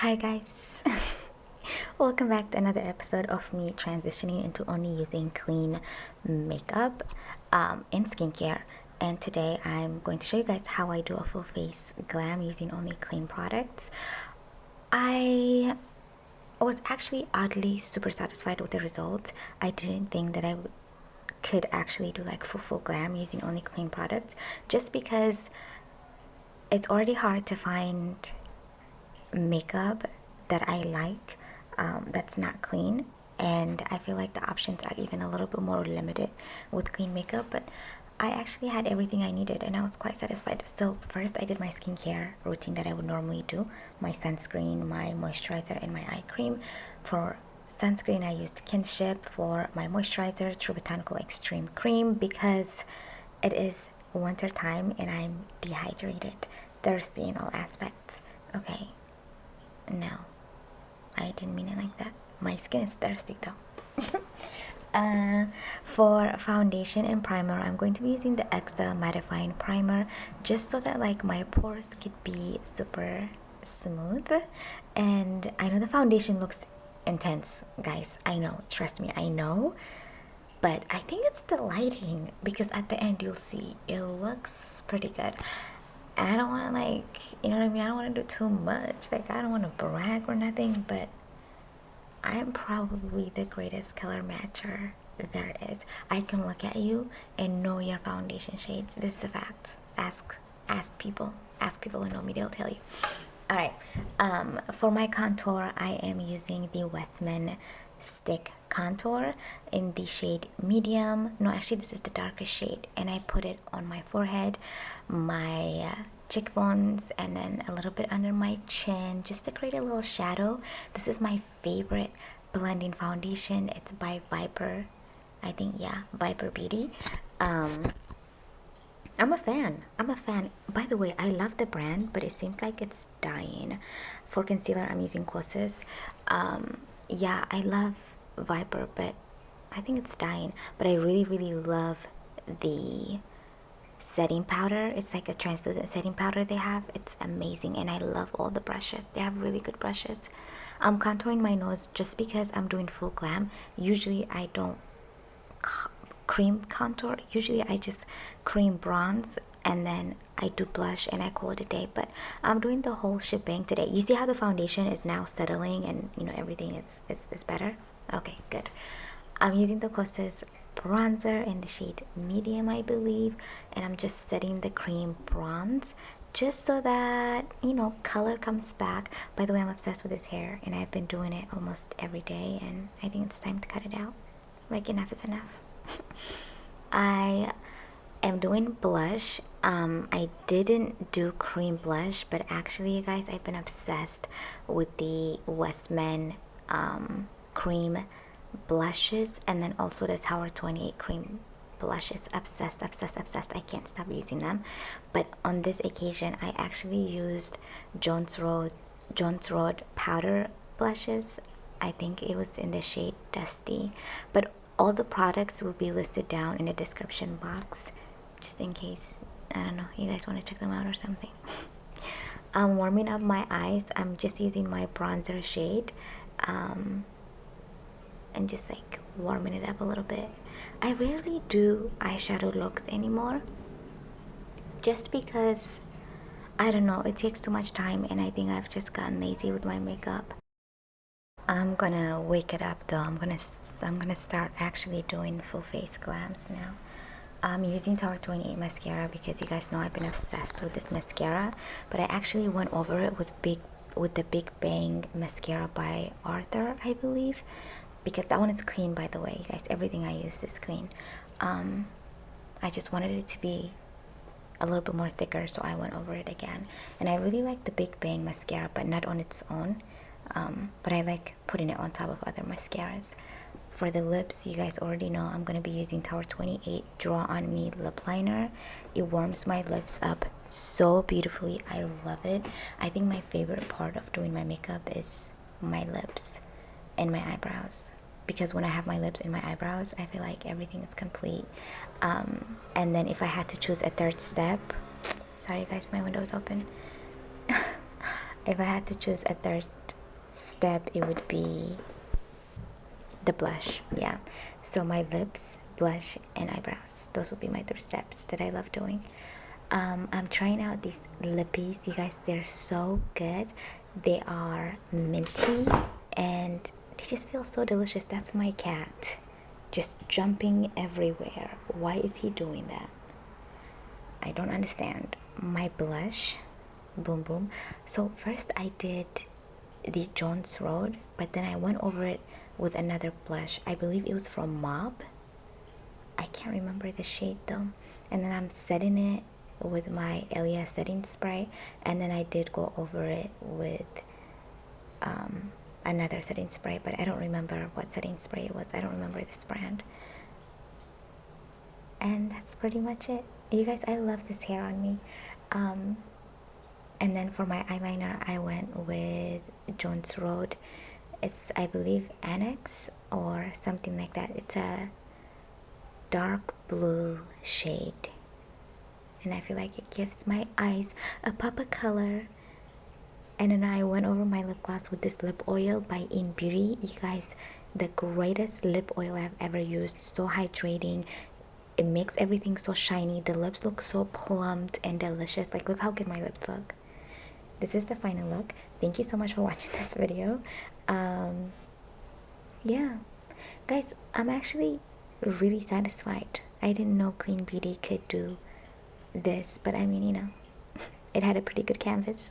Hi guys, welcome back to another episode of me transitioning into only using clean makeup and skincare. And today I'm going to show you guys how I do a full face glam using only clean products. I was actually oddly super satisfied with the result. I didn't think that could actually do like full glam using only clean products, just because it's already hard to find makeup that I like that's not clean, and I feel like the options are even a little bit more limited with clean makeup. But I actually had everything I needed and I was quite satisfied. So first I did my skincare routine that I would normally do: my sunscreen, my moisturizer, and my eye cream. For sunscreen I used Kinship. For my moisturizer, True Botanical Extreme Cream, because it is winter time and I'm dehydrated, thirsty in all aspects. Okay, no, I didn't mean it like that. My skin is thirsty though. For foundation and primer, I'm going to be using the Exa mattifying primer, just so that like my pores could be super smooth. And I know the foundation looks intense, guys. I know, trust me, I know. But I think it's the lighting, because at the end you'll see it looks pretty good. And I don't want to, like, you know what I mean? I don't want to do too much. Like, I don't want to brag or nothing, but I am probably the greatest color matcher there is. I can look at you and know your foundation shade. This is a fact. Ask people. Ask people who know me, they'll tell you. Alright, for my contour, I am using the Westman Stick Contour in the shade medium. No, actually this is the darkest shade, and I put it on my forehead, my cheekbones, and then a little bit under my chin, just to create a little shadow. This is my favorite blending foundation. It's by Viper, I think, yeah, Viper Beauty. I'm a fan. I'm a fan. By the way, I love the brand, but it seems like it's dying. For concealer, I'm using Kosas. Yeah, I love Viper, but I think it's dying. But I really love the setting powder. It's like a translucent setting powder they have. It's amazing, and I love all the brushes. They have really good brushes. I'm contouring my nose just because I'm doing full glam. Usually I don't cream contour. Usually I just cream bronze and then I do blush and I call it a day. But I'm doing the whole shebang today. You see how the foundation is now settling, and you know everything is better. Okay, good. I'm using the Kosas bronzer in the shade medium, I believe, and I'm just setting the cream bronze just so that, you know, color comes back. By the way, I'm obsessed with this hair and I've been doing it almost every day, and I think it's time to cut it out. Like, enough is enough. I am doing blush. I didn't do cream blush, but actually, you guys, I've been obsessed with the Westman cream blushes, and then also the Tower 28 cream blushes. Obsessed. I can't stop using them. But on this occasion, I actually used Jones Road powder blushes. I think it was in the shade Dusty, but all the products will be listed down in the description box, just in case, I don't know, you guys want to check them out or something. I'm warming up my eyes. I'm just using my bronzer shade, and just like warming it up a little bit. I rarely do eyeshadow looks anymore, just because, I don't know, it takes too much time, and I think I've just gotten lazy with my makeup. I'm gonna wake it up though. I'm gonna start actually doing full face glams now. I'm using Tower 28 mascara because you guys know I've been obsessed with this mascara, but I actually went over it with the Big Bang mascara by Arthur, I believe, because that one is clean, by the way, you guys. Everything I use is clean. I just wanted it to be a little bit more thicker, so I went over it again. And I really like the Big Bang mascara, but not on its own. But I like putting it on top of other mascaras. For the lips, you guys already know I'm going to be using Tower 28 Draw On Me lip liner. It warms my lips up so beautifully. I love it. I think my favorite part of doing my makeup is my lips and my eyebrows, because when I have my lips and my eyebrows, I feel like everything is complete. And then if I had to choose a third step, sorry guys, my window is open. If I had to choose a third step, it would be the blush. Yeah, so my lips, blush, and eyebrows, those would be my 3 steps that I love doing. I'm trying out these lippies, you guys. They're so good. They are minty and they just feel so delicious. That's my cat just jumping everywhere. Why is he doing that? I don't understand. My blush, boom boom. So first I did the Jones Road, but then I went over it with another blush. I believe it was from Mob. I can't remember the shade though. And then I'm setting it with my Elia setting spray, and then I did go over it with another setting spray, but I don't remember what setting spray it was. I don't remember this brand. And that's pretty much it, you guys. I love this hair on me. And then for my eyeliner, I went with Jones Road. It's, I believe, Annex or something like that. It's a dark blue shade, and I feel like it gives my eyes a pop of color. And then I went over my lip gloss with this lip oil by In Beauty. You guys, the greatest lip oil I've ever used. So hydrating. It makes everything so shiny. The lips look so plumped and delicious. Like, look how good my lips look. This is the final look. Thank you so much for watching this video. Yeah, guys, I'm actually really satisfied. I didn't know Clean Beauty could do this, but I mean, you know, it had a pretty good canvas.